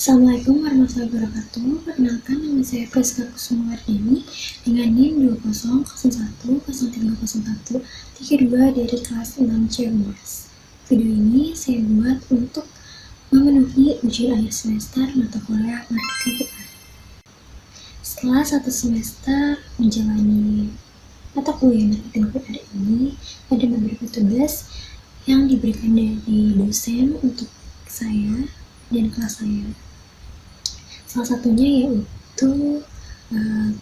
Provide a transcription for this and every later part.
Assalamualaikum warahmatullahi wabarakatuh. Perkenalkan, nama saya Friska Kusumawardini dengan NIM 2001030132 dari kelas 6 C11. Video ini saya buat untuk memenuhi ujian akhir semester mata kuliah Marketing PR. Setelah satu semester menjalani mata kuliah Marketing PR ini, ada beberapa tugas yang diberikan dari dosen untuk saya dan kelas saya. Salah satunya yaitu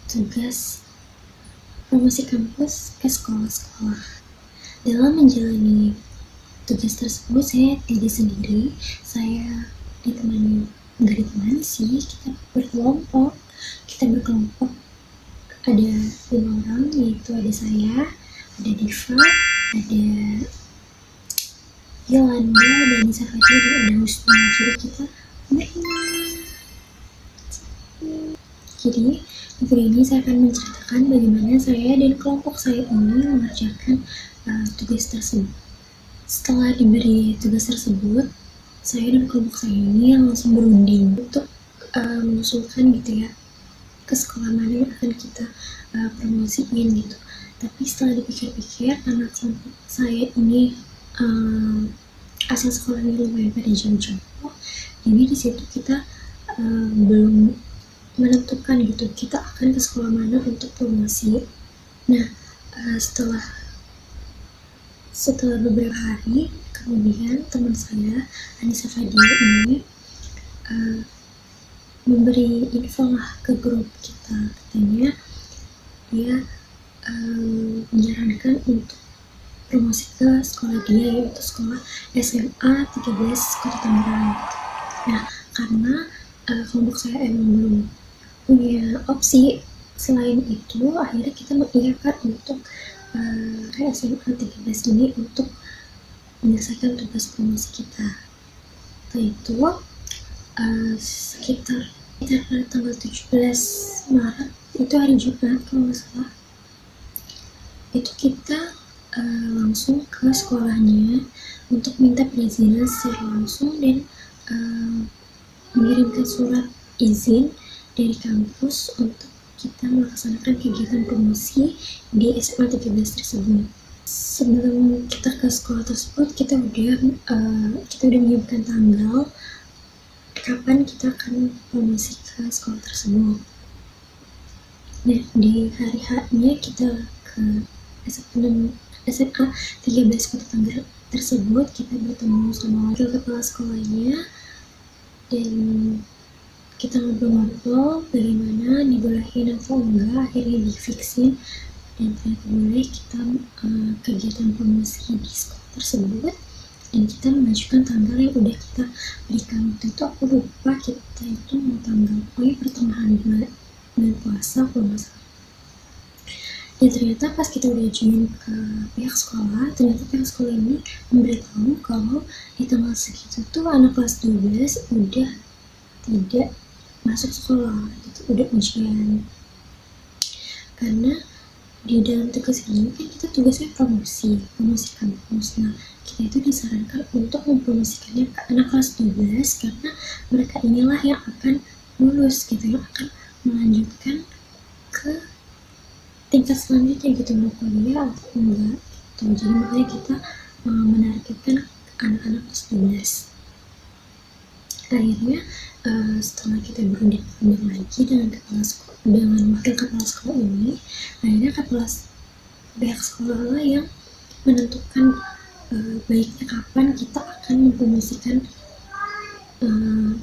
tugas promosi kampus ke sekolah-sekolah. Dalam menjalani tugas tersebut saya tidak sendiri, saya nggak ditemani sih, kita berkelompok ada 5 orang, yaitu ada saya, ada Diva, ada Yolanda, ada Nisa Fadia, dan ada Husna. Jadi kita Jadi, di video ini saya akan menceritakan bagaimana saya dan kelompok saya ini mengerjakan tugas tersebut. Setelah diberi tugas tersebut, saya dan kelompok saya ini langsung berunding untuk mengusulkan gitu ya, ke sekolah mana yang akan kita promosiin gitu. Tapi setelah dipikir-pikir, karena kelompok saya ini asal sekolahnya lumayan pada jauh-jauh, jadi di situ kita belum menentukan gitu kita akan ke sekolah mana untuk promosi. Nah, setelah beberapa hari kemudian, teman saya Anissa Fadia ini memberi info lah ke grup kita, katanya dia menyarankan untuk promosi ke sekolah dia, yaitu sekolah SMA 13 Kota Tangerang. Nah, karena kelompok saya emang belum punya opsi selain itu, akhirnya kita mengiyakan untuk SMA 13 ini untuk menyelesaikan tugas promosi kita. Setelah itu sekitar tanggal 17 Maret, itu hari Jumat kalau nggak salah, itu kita langsung ke sekolahnya untuk minta perizinan secara langsung dan mengirimkan surat izin dari kampus untuk kita melaksanakan kegiatan promosi di SMA 13 tersebut. Sebelum kita ke sekolah tersebut, kita udah menyiapkan tanggal kapan kita akan promosi ke sekolah tersebut. Nah, di hari H-nya kita ke SMA 13 Kota Tangerang tersebut, kita bertemu sama wakil kepala sekolahnya dan kita ngobrol-ngobrol bagaimana dibolehin atau enggak. Akhirnya difiksin dan ternyata boleh kita kegiatan promosi di sekolah tersebut, dan kita mengajukan tanggal yang udah kita berikan. Waktu itu aku lupa, kita itu mau tanggal pertengahan bulan puasa kalau nggak salah. Dan ternyata pas kita udah ajuin ke pihak sekolah, ternyata pihak sekolah ini memberitahu kalau di tanggal segitu tuh anak kelas 12 udah tidak masuk sekolah, gitu, udah ujian. Karena di dalam tugas ini kan kita tugasnya promosi kampus. Nah, kita itu disarankan untuk mempromosikannya ke anak kelas 12 karena mereka inilah yang akan lulus gitu, yang akan melanjutkan ke tingkat selanjutnya gitu, mau kuliah atau enggak gitu. Jadi makanya kita menargetkan anak-anak kelas 12. Akhirnya setelah kita berunding lagi dengan wakil kepala sekolah ini, akhirnya pihak sekolah lah yang menentukan baiknya kapan kita akan mempromosikan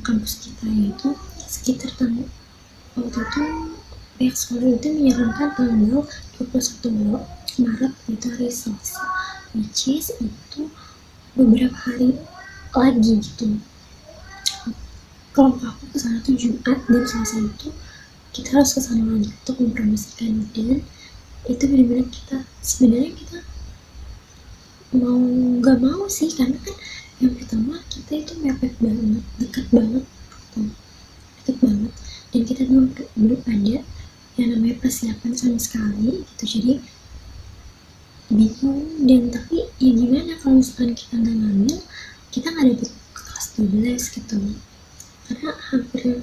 kampus kita, yaitu sekitar waktu itu pihak sekolah itu menyarankan tanggal 21 Maret, itu hari Selasa, which is itu beberapa hari lagi gitu. Kelompok aku kesana tuh Jumat, dan Selasa itu kita harus kesana lagi untuk mempromosikan. Dan itu benar-benar sebenarnya kita mau nggak mau sih, karena kan yang pertama kita itu mepet banget, dekat banget, dan kita belum ada yang namanya persiapan sama sekali gitu. Jadi bingung, dan tapi ya gimana kalau misalkan kita nggak ngambil, kita nggak dapet kelas 12 gitu. karena hampir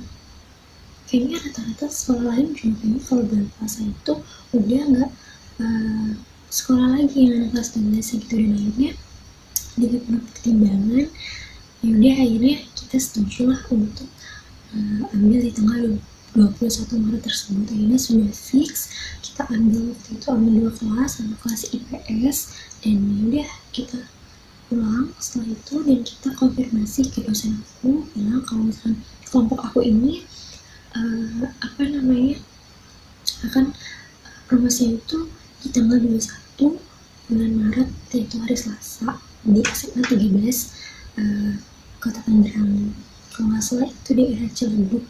kayaknya rata-rata sekolah lain juga kayaknya kalau bulan puasa itu udah nggak sekolah lagi yang anak kelas 12 gitu, dan akhirnya dengan penuh pertimbangan yaudah akhirnya kita setuju lah untuk ambil di tanggal 21 Maret tersebut. Akhirnya sudah fix kita ambil waktu itu ambil 2 kelas, sama kelas IPS, dan yaudah kita pulang setelah itu dan kita konfirmasi ke dosen aku bilang kalau misalkan kelompok aku ini akan promosinya itu di tanggal 21 bulan Maret, yaitu hari Selasa di SMA 13 Kota Tangerang, kalau nggak salah itu daerah Ciledug.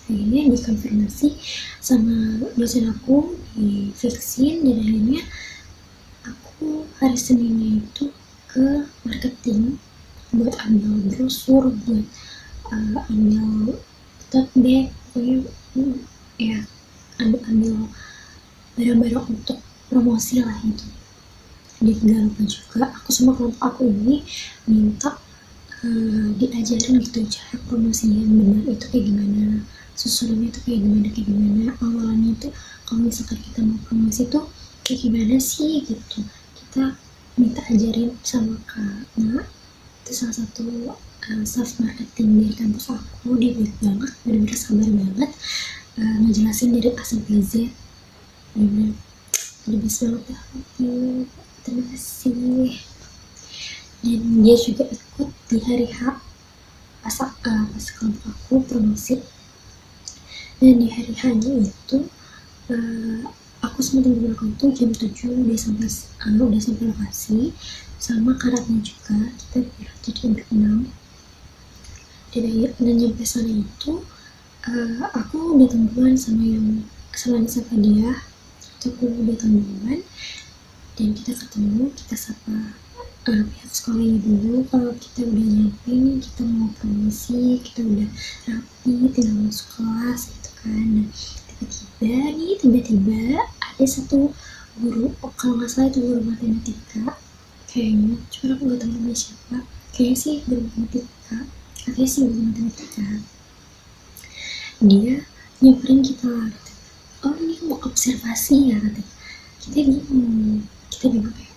Akhirnya dikonfirmasi sama dosen aku, di fixin, dan akhirnya aku hari Seninnya itu ke marketing buat ambil brosur, buat ambil tote bag, pokoknya ya ambil barang-barang untuk promosi lah itu. Dan gak lupa juga aku sama kelompok aku ini minta diajarin gitu cara promosinya yang benar itu kayak gimana, susunannya itu kayak gimana, awalannya itu kalau misalkan kita mau promosi itu kayak gimana sih gitu, kita minta ajarin sama Kak itu salah satu staff marketing dari kampus aku. Dia baik banget, bener-bener sabar banget ngejelasin dari A sampai Z, bener-bener the best banget ya. Terima kasih. Dan dia juga ikut di hari H pas kelompok aku promosi, dan di hari H-nya itu aku sama teman-teman aku itu jam 7 udah sampai lokasi, sama karatnya juga kita jadi berenam. Dan nyampe sana itu aku udah temuan sama dia, aku udah temuan, dan kita ketemu, kita sapa pihak sekolahnya dulu kalau kita udah nyampe nih, kita mau promosi, kita udah rapi, tinggal masuk kelas gitu kan. Nah tiba-tiba ada satu guru, kalau nggak salah itu guru matematika kayaknya, cuma aku nggak tahu namanya siapa, kayaknya sih guru matematika, dia nyamperin kita gitu. Oh ini mau observasi ya katanya. Kita bingung kayak,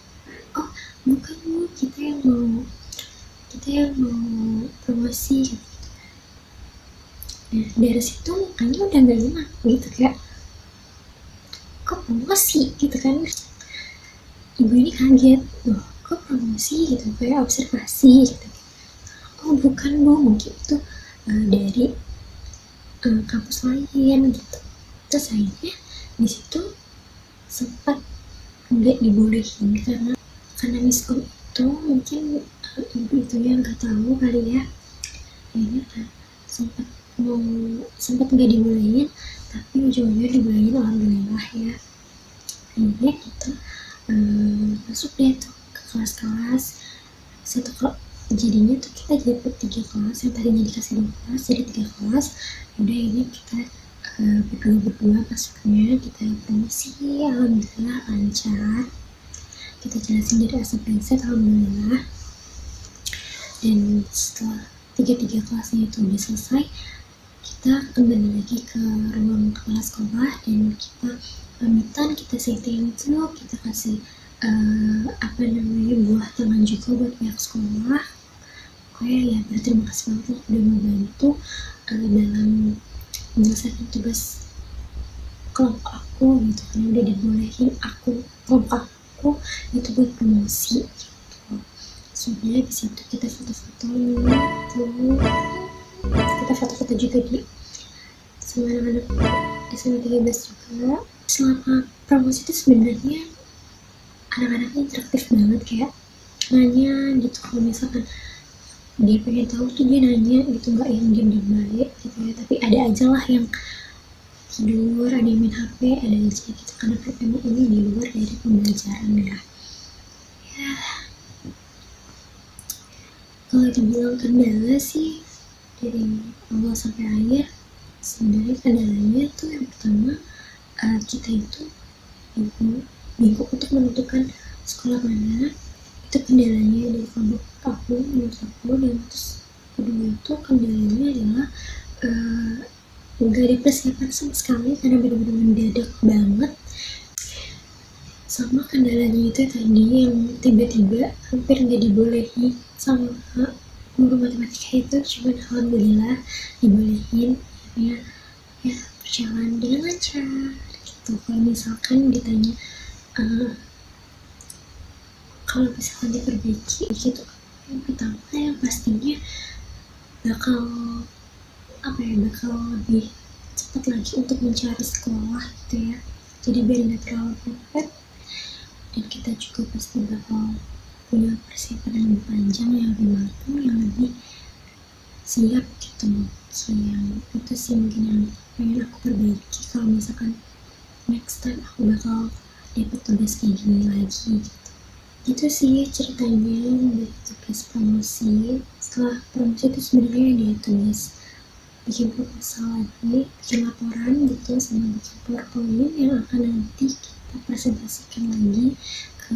oh bukan Bu, kita yang mau promosi gitu. Nah dari situ mukanya udah gak enak gitu, kayak kok promosi gitu kan. Ibu ini kaget, loh kok promosi gitu, kayak observasi gitu. Oh bukan Bu, mungkin itu dari kampus lain gitu. Terus akhirnya di situ sempat nggak dibolehin karena miskom itu, mungkin ibu itu yang nggak tahu kali ya. Akhirnya sempat nggak dibolehin, tapi ujungnya dibolehin, alhamdulillah ya. Akhirnya kita masuk deh tuh ke kelas-kelas. Jadinya tuh kita dapat 3 kelas, yang tadinya dikasih 2 kelas jadi 3 kelas. Udah ini kita berdua masuknya, kita promosi, alhamdulillah lancar, kita jelasin dari A sampai Z, alhamdulillah. Dan setelah 3 kelasnya itu udah selesai, kita kembali lagi ke ruang kepala sekolah dan kita pamitan, kita say thank you, kita kasih buah tangan juga buat pihak sekolah. Pokoknya ya berterima kasih banget lah udah membantu dalam menyelesaikan tugas kelompok aku gitu, karena udah dibolehin kelompok aku itu buat promosi gitu. Sudah di situ kita foto-foto gitu, kita foto-foto juga sama anak-anak SMA 13 juga. Selama promosi itu sebenarnya anak-anaknya interaktif banget, kayak nanya gitu, kalau misalkan dia pengen tahu tuh dia nanya gitu, nggak yang diam baik gitu ya. Tapi ada aja lah yang tidur, ada yang main HP, ada aja gitu, karena emang ini di luar dari pembelajaran ya. Kalau dibilang kendala sih dari awal sampai akhir, sebenarnya kendalanya tuh yang pertama kita itu bingung untuk menentukan sekolah mana. Itu kendalanya dari kelompok aku, menurut aku. Dan terus kedua itu kendalanya adalah nggak ada persiapan sama sekali karena benar-benar mendadak banget. Sama kendalanya itu tadi yang tiba-tiba hampir nggak dibolehin sama guru matematika itu, cuman alhamdulillah dibolehin, ya berjalan dengan lancar gitu. Kalau misalkan ditanya kalau misalkan diperbaiki gitu, yang pertama yang pastinya bakal lebih cepat lagi untuk mencari sekolah gitu ya, jadi biar nggak terlalu mepet, dan kita juga pasti bakal punya persiapan yang lebih panjang, yang lebih matang, yang lebih siap gitu. Yang itu sih mungkin yang pengen aku perbaiki kalau misalkan next time aku bakal dapat tugas kayak gini lagi gitu. Itu sih ceritanya dari tugas promosi. Setelah promosi itu sebenarnya ada tugas bikin proposal lagi, bikin laporan gitu, sama bikin PowerPoint yang akan nanti kita presentasikan lagi ke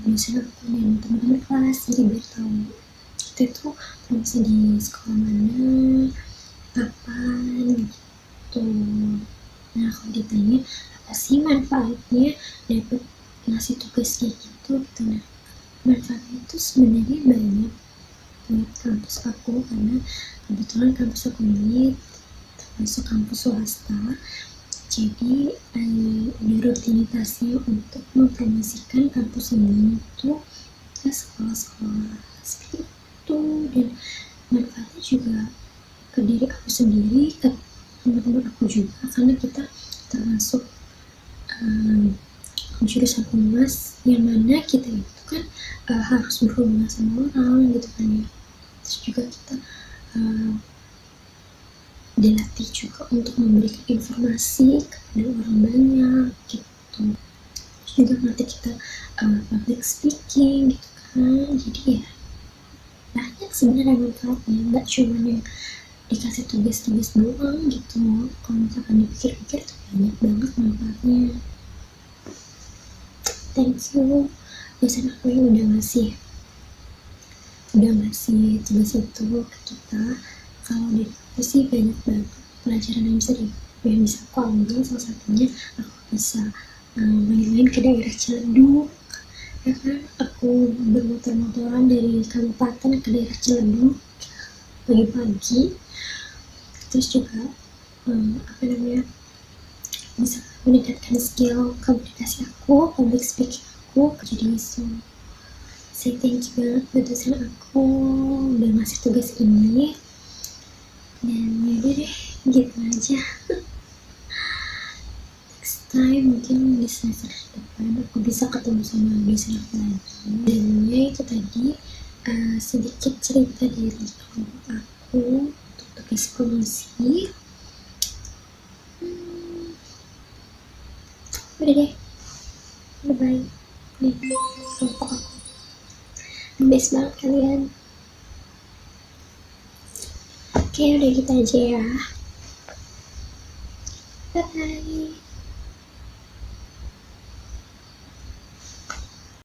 dosen aku dan teman-teman kelas, jadi biar tahu kita itu promosi di sekolah mana, kapan gitu. Nah, kalau ditanya apa sih manfaatnya dapat ngasih tugas kayak gitu, nah manfaatnya itu sebenarnya banyak buat kampus aku, karena kebetulan kampus aku ini termasuk kampus swasta, jadi ada rutinitasnya untuk mempromosikan kampus ini itu ke sekolah-sekolah seperti itu. Dan manfaatnya juga ke diri aku sendiri, ke teman-teman aku juga, karena kita termasuk jurusan humas yang mana kita itu kan harus berhubungan sama orang gitu kan ya. Terus juga kita dilatih juga untuk memberikan informasi kepada orang banyak gitu. Terus juga nanti kita public speaking gitu kan, jadi ya banyak sebenarnya manfaatnya, nggak cuma yang dikasih tugas-tugas doang gitu. Kalau misalkan dipikir-pikir tuh banyak banget manfaatnya. Thank you dosen aku yang udah ngasih tugas itu ke kita. Kalau di aku sih banyak banget pelajaran yang bisa aku ambil. Salah satunya aku bisa main-main ke daerah Ciledug, ya kan, aku bermotor-motoran dari kabupaten ke daerah Ciledug pagi-pagi. Terus juga bisa meningkatkan skill komunikasi aku, public speaking aku. Jadi say thank you banget buat dosen aku udah ngasih tugas ini. Dan yaudah deh, gitu aja. Next time mungkin di semester depan aku bisa ketemu sama dosen aku lagi. Dan ya itu tadi sedikit cerita dari kelompok aku untuk tugas promosi. Udah deh, bye-bye. Nih, kelompok aku the best banget kalian. Oke, udah gitu aja ya, bye bye.